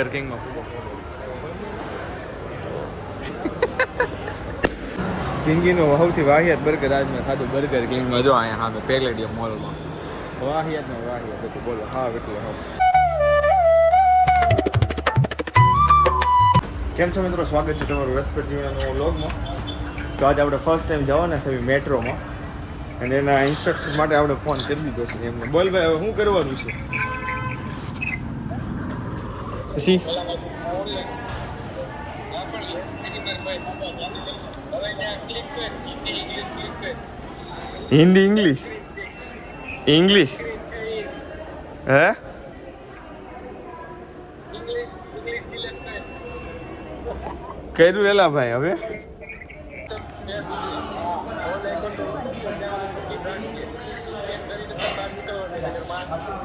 કિંગમાં જિંદગીનું સૌથી વાહિયાત બર્ગર આજ મેં ખાધું બર્ગર કિંગમાં. જો અહીંયા હા પેલેડિયમ મોલમાં વાહિયાત ને વાહિયાત હતું. બોલો હા એટલે હા. કેમ છો મિત્રો, સ્વાગત છે તમારું રસપ્રદ જીવનના વ્લોગમાં. તો આજે આપણે ફર્સ્ટ ટાઈમ જવાના છે મેટ્રોમાં અને એના ઇન્સ્ટ્રક્શન માટે આપણે ફોન કરી દીધો છે એમને. બોલ ભાઈ હવે શું કરવાનું છે? પછી હિન્દી ઇંગ્લિશ ઇંગ્લિશ હે કર્યું એલા ભાઈ હવે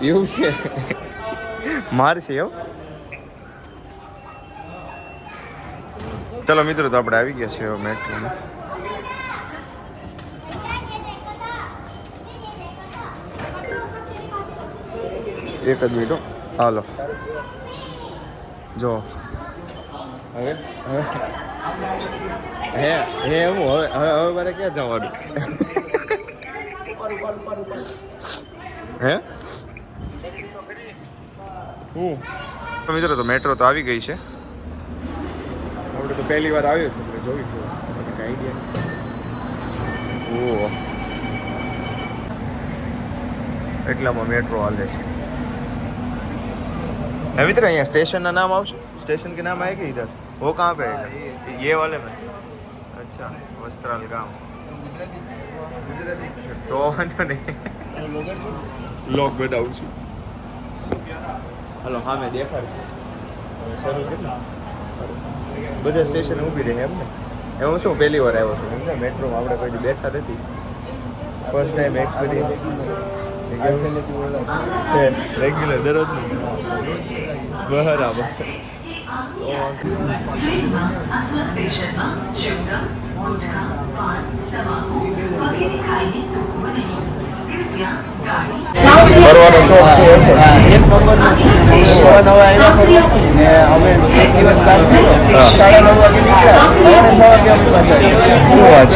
એવું છે મારશે એવું. ચલો મિત્રો, તો આપણે આવી ગયા છે મેટ્રોમાં. એક જ મિનિટ હાલો. જો હવે હવે હે હે હું હવે હવે હવે મારે ક્યાં જવાનું હે હું મિત્રો? તો મેટ્રો તો આવી ગઈ છે. આપણે તો પહેલી વાર આવ્યો છું, આપણે જોઈ કઈ આઈડિયા. ઓહ, એટલામાં મેટ્રો હાલે છે. मित्र यहाँ स्टेशन का नाम आवश्य स्टेशन के नाम आएगा इधर वो कहाँ पे आएगा? ये वाले में. अच्छा, वस्त्राल गांव. तो वांधो नहीं लोग बताऊँ છું. હલો હા મેં દેખાડ છે શરૂ કેટલા બધા સ્ટેશન ઊભી રહે એમ ને. હું શું પહેલી વાર આવ્યો છું એમ ને મેટ્રોમાં. આપણે કોઈ બેઠા નથી, ફર્સ્ટ ટાઈમ એક્સપિરિયન્સ. રેગ્યુલર દરરોજ બરાબર. ફરવાનો શોખ છે એક નંબર નવા આવ્યા અમે એક દિવસ પ્લાન કર્યો 9:30 વાગે નીકળ્યા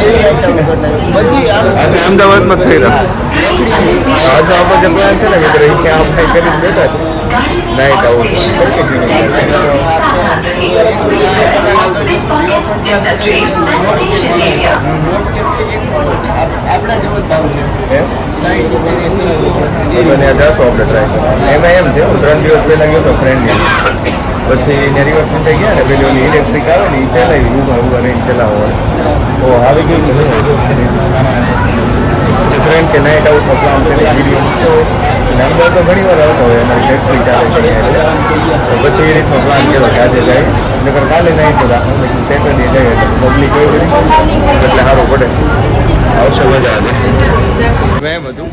6 વાગે બધી અમદાવાદમાં થઈ રહ્યા. આજે આપણો જે પ્લાન છે ને મિત્રો એ આપણે કરી બેઠા છે નાઇટ આઉટ. આપણા જેવો જ ભાવ છે બને જશો આપણે ટ્રાય કરવા. એમાં એમ છે હું 3 દિવસ પહેલાં ગયો હતો ફ્રેન્ડની, પછી એને રિવરફ્રન્ટે ગયા ને પેલી ઓલી ઇલેક્ટ્રિક આવે ને એ ચલાવી ઊભા રહીને ચલાવવા. ઓ આવી ગયું પછી ફ્રેન્ડ કે નાઇટ આઉટનો પ્લાન કરી વિડીયો મૂકતો હોય અને અમદાવાદ તો ઘણી વાર આવતો હોય અમારી ફેક્ટરી ચાલે છે તો પછી એ રીતનો પ્લાન કર્યો કે આજે જાય નકર કાલે નાઇટ રાખો સેટરડે જાય એટલે પબ્લિક એવી કરીશું એટલે સારું પડે, આવશે મજા આજે. મેં એમ હતું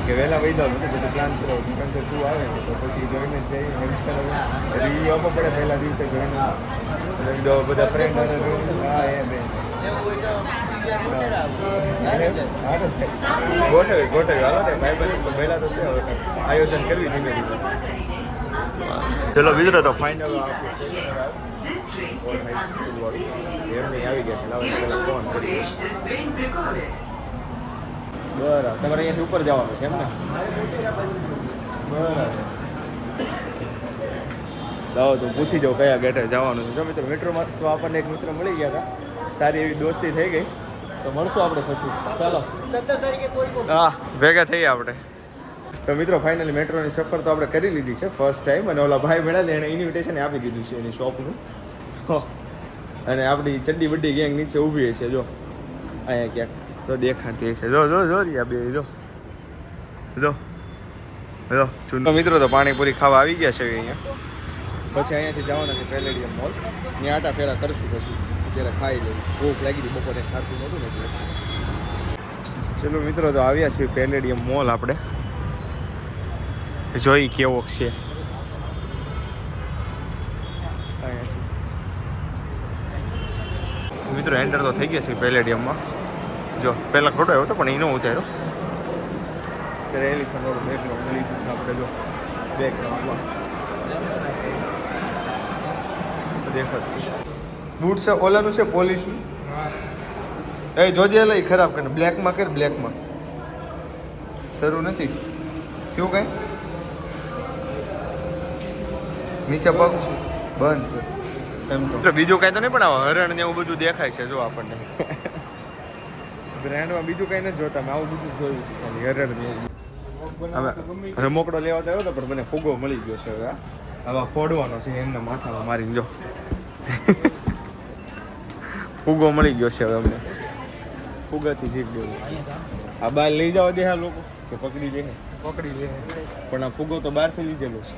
કે વહેલા વહી જાવ પછી પ્લાન કરો કારણ કે તું આવે છે તો પછી જોઈને જ જઈએ પછી આપવો પડે પહેલા દિવસે જોઈને એટલે બધા ફ્રેન્ડ હા એ બે ગોઠવી હાલો ને ભાઈ બંધ પહેલા તો છે આયોજન કરવી ધીમે ધીમે. ચલો મિત્રો, તો ફાઇનલ એમને આવી ગયા છે લાવો પેલા ફોન કરી. બરાબર, તમારે અહીંયાથી ઉપર જવાનું છે એમ ને? બરાબર, લાવો તો પૂછી જાઉં કયા ગેટે જવાનું છે. જો મિત્રો મેટ્રોમાં તો આપણને એક મિત્ર મળી ગયા હતા, સારી એવી દોસ્તી થઈ ગઈ. તો મળશું આપણે પછી. ચાલો 17 તારીખે કોઈ હા ભેગા થઈએ આપણે. તો મિત્રો ફાઇનલી મેટ્રોની સફર તો આપણે કરી લીધી છે ફર્સ્ટ ટાઈમ. અને ઓલા ભાઈ મળ્યા એણે ઇન્વિટેશન આપી દીધું છે એની શોપનું. અને આપણી ચડ્ડી બડ્ડી ગેંગ નીચે ઊભી છે જો અહીંયા ક્યાંક તો દેખાતી છે. જો જો જો આ બે જો જો જો મિત્રો તો પાણીપુરી ખાવા આવી ગયા છે અહીંયા. પછી અહીંયાથી જવાના છે પેલેડિયમ મોલ. ત્યાં આટા ફેરા કરશું પછી અત્યારે ખાઈ લઈએ. ભૂખ લાગી હતી, બપોરે ખાતું નહોતું ને એટલે. ચલો મિત્રો, તો આવ્યા છીએ પેલેડિયમ મોલ. આપણે જોઈ કેવો છે. મિત્રો એન્ટર તો થઈ ગયા છે પેલેડિયમમાં. જો પહેલાં ખોટો આવ્યો હતો પણ એનો ઉતાર્યો. અત્યારે એલિફન્ટ રોડ બેકગ્રાઉન્ડ લીધું છે આપણે. જો બેકગ્રાઉન્ડમાં દેખાતું છે. બૂટ છે ઓલાનું છે પોલીસનું. એ જોજે લઈ ખરાબ કરીને બ્લેકમાં કર બ્લેકમાં. શરૂ નથી થયું કઈ નીચે પગ બંધ છે એમ તો બીજું કઈ તો નહીં પણ હરણ ને એવું બધું દેખાય છે જો આપણને બ્રાન્ડમાં બીજું કઈ નથી જોતા મેં આવું બધું જોયું છે ખાલી હરણ ને અમે રમકડો લેવા તો આવ્યો હતો પણ મને ફુગો મળી ગયો છે હવે હવે ફોડવાનો છે એમને માથામાં મારીને જો ફુગો મળી ગયો છે હવે અમને ફુગાથી જીત દેવું આ બહાર લઈ જવા દે આ લોકો કે પકડી લે પણ આ ફુગો તો બહારથી લીધેલો છે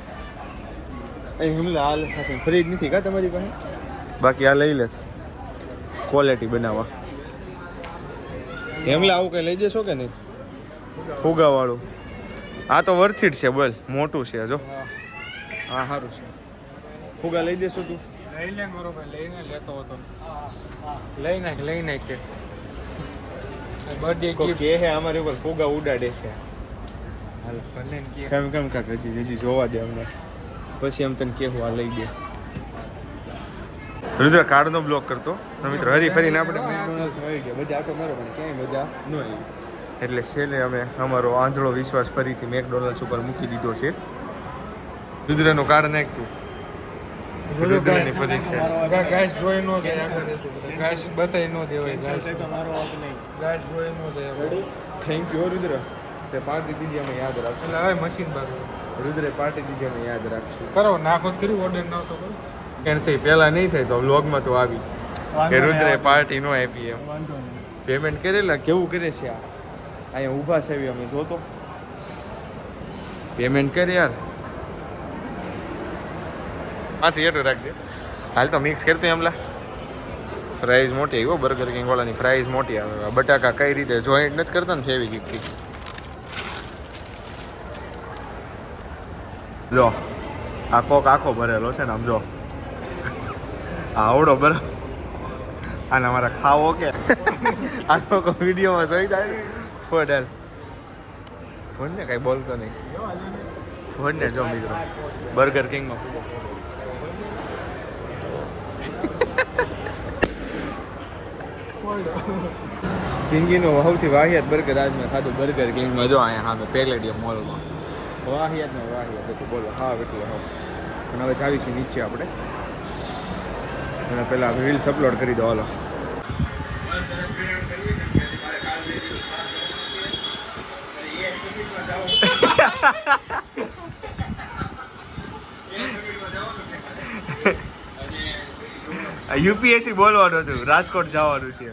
એ હમણાં હાલ થશે ફ્રીજ નથી કા તમારી પાસે બાકી આ લઈ લે ક્વોલિટી બનાવવા હમણાં આવું કંઈ લઈ જશો કે નહીં ફુગાવાળું આ તો વર્થિટ છે બોલ મોટું છે જો હા સારું છે ફુગા લઈ દેશો તું લઈ લે બરોબર લઈને લેતો હતો લઈ નાખ કે બર્થડે ગિફ્ટ કે હે અમારી ઉપર ફુગા ઉડાડે છે હાલ ભલે કે કેમ કાક હજી જોવા દે અમને પછી એમ તને કેવું આ લઈ દે રુદ્ર કાર્ડનો બ્લોક કરતો મિત્રો હરી ફરીને આપણે મેકડોનલ્ડ્સ આવી ગયા બધા આટો મારો પણ ક્યાંય મજા ન આવી એટલે છેલ્લે અમે અમારો આંધળો વિશ્વાસ ફરીથી મેકડોનલ્ડ્સ ઉપર મૂકી દીધો છે રુદ્રનું કાર્ડ નાખતું રુદ્રની પરીક્ષા ગાઈસ જોઈ નો જાય ગાઈસ બતાઈ નો દેવાય ગાઈસ ગાઈસ જોઈ નો જાય થેન્ક યુ રુદ્ર તે પાર્ટી દીધી અમે યાદ રાખશું એટલે હવે મશીન બાર રુદ્રે પાર્ટી દીધી અમે યાદ રાખશું કરો નાખો કર્યું ઓર્ડર ન તો કરો કેન સહી પહેલા નહીં થાય તો વ્લોગમાં તો આવી કે રુદ્રે પાર્ટી નો આપી એમ પેમેન્ટ કરેલા કેવું કરે છે આ અહીંયા ઊભા છે એવી અમે જોતો પેમેન્ટ કરે યાર આથી એટલું રાખજે હાલ તો મિક્સ કરતો એમલા ફ્રાઈઝ મોટી આવી હો બર્ગર કિંગ વાળાની ફ્રાઈઝ મોટી આવે બટાકા કઈ રીતે જોઈન્ટ નથી કરતા ને ફેવી કીકથી જો આ કોક આખો ભરેલો છે ને આમ જો આવડો બરાબર આને અમારા ખાવો કે આ લોકો વિડીયોમાં જોઈ જાય ફોડલ ફોન ને કાંઈ બોલતો નહીં ફોન ને જો મિત્રો બર્ગર કિંગમાં જિંદગીનો સૌથી વાહિયાત બર્ગર આજ મેં ખાધું બર્ગર કિંગમાં જો અહીંયા હા પેલેડિયમ મોલમાં વાહિયાત ને વાહિયાત હતું બોલો હા એટલે હા અને હવે જાવીશું નીચે આપણે અને પહેલાં રીલ્સ અપલોડ કરી દો હાલો યુપીએસસી બોલવાનું હતું રાજકોટ જવાનું છે